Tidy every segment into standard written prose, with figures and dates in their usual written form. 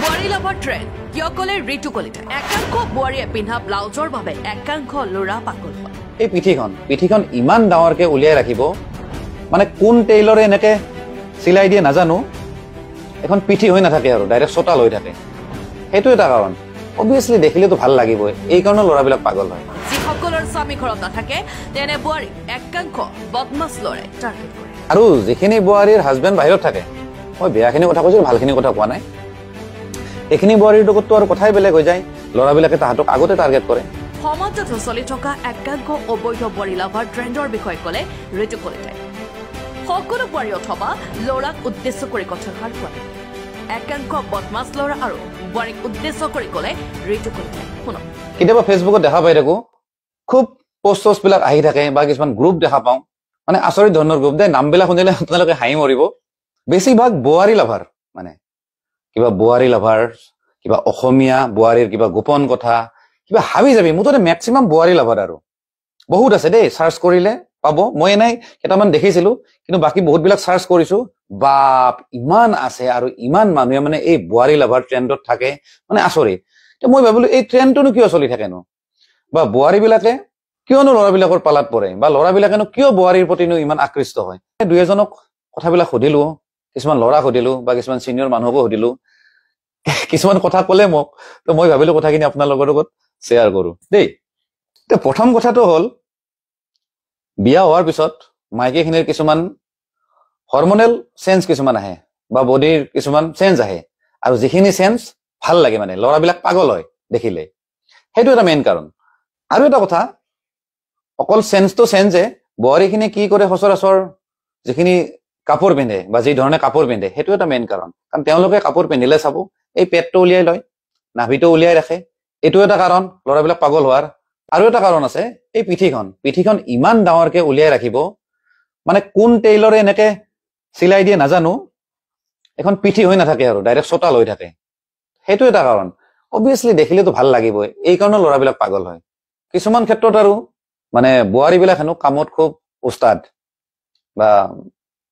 বুৱাৰী lover trend কিয় ক'লে ঋতু কলিতা একাংশ বুৱাৰীয়ে পিন্ধা ব্লাউজৰ বাবে একাংশ ল'ৰা পাগল হয় এই পিঠিখন ইমান ডাঙৰকে উলিয়াই ৰাখিব মানে কোন টেইলৰে এনেকে চিলাই দিয়ে নাজানো এখন পিঠি হৈ নাথাকে আৰু ডাইৰেক্ট চোতাল হৈ থাকে সেইটো এটা কাৰণ অবভিয়াছলি দেখিলেতো ভাল লাগিবই এই কাৰণে ল'ৰাবিলাক পাগল হয় যিসকলৰ স্বামী ঘৰত নাথাকে তেনে বুৱাৰী একাংশ বদমাছ ল'ৰাই টাৰ্গেট কৰে আৰু যিখিনি বুৱাৰীৰ হাজবেণ্ড বাহিৰত থাকে মই বেয়াখিনি কথা কৈছো ভালখিনি কথা কোৱা নাই এইখিনি বুৱাৰীৰ লগততো আৰু কথাই বেলেগ হৈ যায় ল'ৰাবিলাকে তাহাঁতক আগতে টাৰ্গেট কৰে সমাজত চলি থকা একাংশ অবৈধ বুৱাৰী লাভাৰ ট্ৰেণ্ডৰ বিষয়ে ক'লে ঋতু কলিতাই সকলো বুৱাৰী অথবা ল'ৰাক উদ্দেশ্য কৰি কথাষাৰ কোৱা একাংশ বদমাছ ল'ৰা আৰু বুৱাৰীক উদ্দেশ্য কৰি ক'লে ঋতু কলিতাই শুনক কেতিয়াবা ফেচবুকত দেখা পাই থাকো খুব পোষ্ট বিলাক আহি থাকে বা কিছুমান গ্ৰুপ দেখা পাওঁ মানে আচৰিত ধৰণৰ গ্ৰুপ দেই নামবিলাক শুনিলে আপোনালোকে হাঁহি মৰিব বেছিভাগ বুৱাৰী লাভাৰ মানে কিবা বুৱাৰী লাভাৰ কিবা অসমীয়া বুৱাৰীৰ কিবা গোপন কথা কিবা হাবি যাবি মুঠতে মেক্সিমাম বুৱাৰী লাভাৰ আৰু বহুত আছে দেই চাৰ্চ কৰিলে পাব মই এনেই কেইটামান দেখিছিলো কিন্তু বাকী বহুত বিলাক চাৰ্চ কৰিছো বাপ ইমান আছে আৰু ইমান মানুহে মানে এই বুৱাৰী লাভাৰ ট্ৰেণ্ডত থাকে মানে আচৰিত তো মই ভাবিলো এই ট্ৰেণ্ডটো কিয় চলি থাকেনো বা বুৱাৰী বিলাকে কিয়নো ল'ৰাবিলাকৰ পালাত পৰে বা ল'ৰাবিলাকেনো কিয় বুৱাৰীৰ প্ৰতিনো ইমান আকৃষ্ট হয় দুই এজনক কথাবিলাক সুধিলো কিছুমান ল'ৰা সুধিলো বা কিছুমান সিনিয়ৰ মানুহকো সুধিলো কিছুমান কথা ক'লে মোক তো মই ভাবিলো কথাখিনি আপোনালোকৰ লগত শ্বেয়াৰ কৰো দেই তো প্ৰথম কথাটো হ'ল বিয়া হোৱাৰ পিছত মাইকীখিনিৰ কিছুমান হৰমনেল চেঞ্জ কিছুমান আহে বা বডিৰ কিছুমান চেঞ্জ আহে আৰু যিখিনি চেঞ্জ ভাল লাগে মানে ল'ৰাবিলাক পাগল হয় দেখিলে সেইটো এটা মেইন কাৰণ আৰু এটা কথা অকল চেঞ্জটো চেঞ্জে বুৱাৰীখিনি কি কৰে সচৰাচৰ যিখিনি কাপোৰ পিন্ধে বা যি ধৰণে কাপোৰ পিন্ধে সেইটো এটা মেইন কাৰণ তেওঁলোকে কাপোৰ পিন্ধিলে চাব এই পেটটো উলিয়াই লয় নাভিটো উলিয়াই ৰাখে এইটো এটা কাৰণ ল'ৰাবিলাক পাগল হোৱাৰ আৰু এটা কাৰণ আছে এই পিঠিখন ইমান ডাঙৰকে উলিয়াই ৰাখিব মানে কোন টেইলৰে এনেকে চিলাই দিয়ে নাজানো এখন পিঠি হৈ নাথাকে আৰু ডাইৰেক্ট চোতাল হৈ থাকে সেইটো এটা কাৰণ অবভিয়াছলি দেখিলেতো ভাল লাগিবই এই কাৰণে ল'ৰাবিলাক পাগল হয় কিছুমান ক্ষেত্ৰত আৰু মানে বুৱাৰীবিলাক হেনো কামত খুব উস্তাদ বা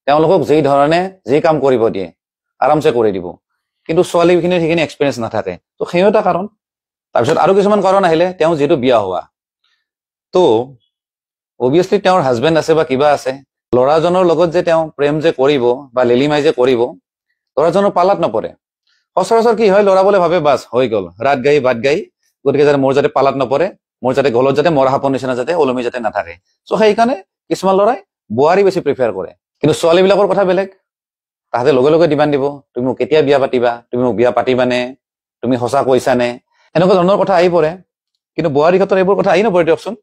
তেওঁলোকক যেই ধৰণে যি কাম কৰিব দিয়ে আৰামছে কৰি দিব কিন্তু ছোৱালীখিনিৰ সেইখিনি এক্সপিৰিয়েঞ্চ নাথাকে তো সেইও এটা কাৰণ তাৰপিছত আৰু কিছুমান কাৰণ আহিলে তেওঁ যিটো বিয়া হোৱা তো অবভিয়াছলি তেওঁৰ হাজবেণ্ড আছে বা কিবা আছে ল'ৰাজনৰ লগত যে তেওঁ প্ৰেম যে কৰিব বা লিলিমাই যে কৰিব ল'ৰাজনৰ পালাত নপৰে সচৰাচৰ কি হয় ল'ৰাবোৰে ভাবে বাছ হৈ গ'ল ৰাত গাই ভাত গাই গতিকে যাতে মোৰ যাতে পালাত নপৰে মোৰ যাতে গলত যাতে মৰা সাপৰ নিচিনা যাতে ওলমি যাতে নাথাকে চ' সেইকাৰণে কিছুমান ল'ৰাই বুৱাৰী বেছি প্ৰিফাৰ কৰে কিন্তু ছোৱালীবিলাকৰ কথা বেলেগ তাহাঁতে লগে লগে ডিমাণ্ড দিব তুমি মোক কেতিয়া বিয়া পাতিবা তুমি মোক বিয়া পাতিবানে তুমি সঁচা কৈছানে এনেকুৱা ধৰণৰ কথা আহি পৰে কিন্তু বুৱাৰীৰ ক্ষেত্ৰত এইবোৰ কথা আহি নপৰে দিয়কচোন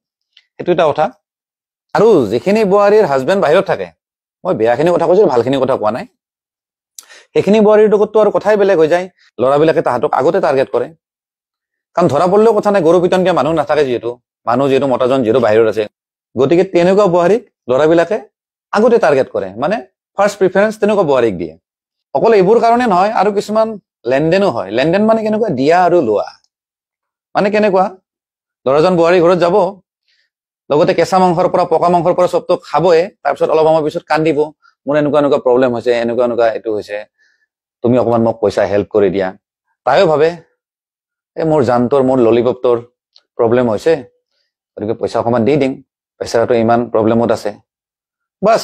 সেইটো এটা কথা আৰু যিখিনি বুৱাৰীৰ হাজবেণ্ড বাহিৰত থাকে মই বেয়াখিনি কথা কৈছো ভালখিনি কথা কোৱা নাই সেইখিনি বুৱাৰীৰ লগততো আৰু কথাই বেলেগ হৈ যায় ল'ৰাবিলাকে তাহাঁতক আগতে টাৰ্গেট কৰে কাৰণ ধৰা পৰিলেও কথা নাই গৰু পিটনকে মানুহ নাথাকে যিহেতু মতাজন যিহেতু বাহিৰত আছে গতিকে তেনেকুৱা বুৱাৰীক ল'ৰাবিলাকে আগতে টাৰ্গেট কৰে মানে ফাৰ্ষ্ট প্ৰিফাৰেঞ্চ তেনেকুৱা বুৱাৰীক দিয়ে অকল এইবোৰ কাৰণে নহয় আৰু কিছুমান লেনদেনো হয় লেনদেন মানে কেনেকুৱা দিয়া আৰু লোৱা মানে কেনেকুৱা ল'ৰাজন বুৱাৰী ঘৰত যাব লগতে কেঁচা মাংসৰ পৰা পকা মাংসৰ পৰা চবটো খাবয়ে তাৰপিছত অলপ সময় পিছত কান্দিব মোৰ এনেকুৱা প্ৰব্লেম হৈছে এনেকুৱা এইটো হৈছে তুমি অকমান মোক পইচা হেল্প কৰি দিয়া তাইও ভাবে মোৰ জানটোৰ মোৰ ললিপপটোৰ প্ৰব্লেম হৈছে গতিকে পইচা অকমান দি দিম পইচাটো ইমান প্ৰব্লেমত আছে বাছ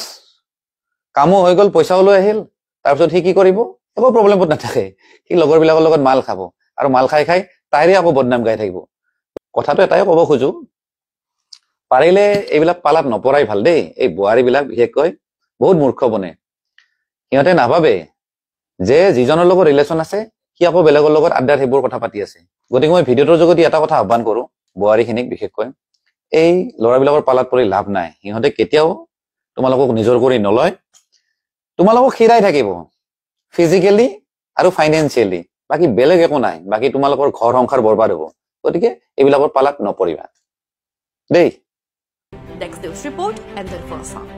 কামো হৈ গ'ল পইচাও লৈ আহিল তাৰপিছত সি কি কৰিব একো প্ৰব্লেমত নাথাকে সি লগৰবিলাকৰ লগত মাল খাব আৰু মাল খাই খাই তাইৰে আকৌ বদনাম গাই থাকিব কথাটো এটাই ক'ব খোজো পাৰিলে এইবিলাক পালাত নপৰাই ভাল দেই এই বুৱাৰীবিলাক বিশেষকৈ বহুত মূৰ্খ বনে সিহঁতে নাভাবে যে যিজনৰ লগত ৰিলেশ্যন আছে সি আকৌ বেলেগৰ লগত আড্ডাত সেইবোৰ কথা পাতি আছে গতিকে মই ভিডিঅ'টোৰ যোগেদি এটা কথা আহ্বান কৰো বুৱাৰীখিনিক বিশেষকৈ এই ল'ৰাবিলাকৰ পালাত পৰি লাভ নাই সিহঁতে কেতিয়াও তোমালোকক নিজৰ কৰি নলয় তোমালোকক খিৰাই থাকিব ফিজিকেলি আৰু ফাইনেন্সিয়েলি বাকী বেলেগ একো নাই বাকী তোমালোকৰ ঘৰ সংসাৰ বৰবাদ হ'ব গতিকে এইবিলাকৰ পালাত নপৰিবা দেই Next news report and then for a song.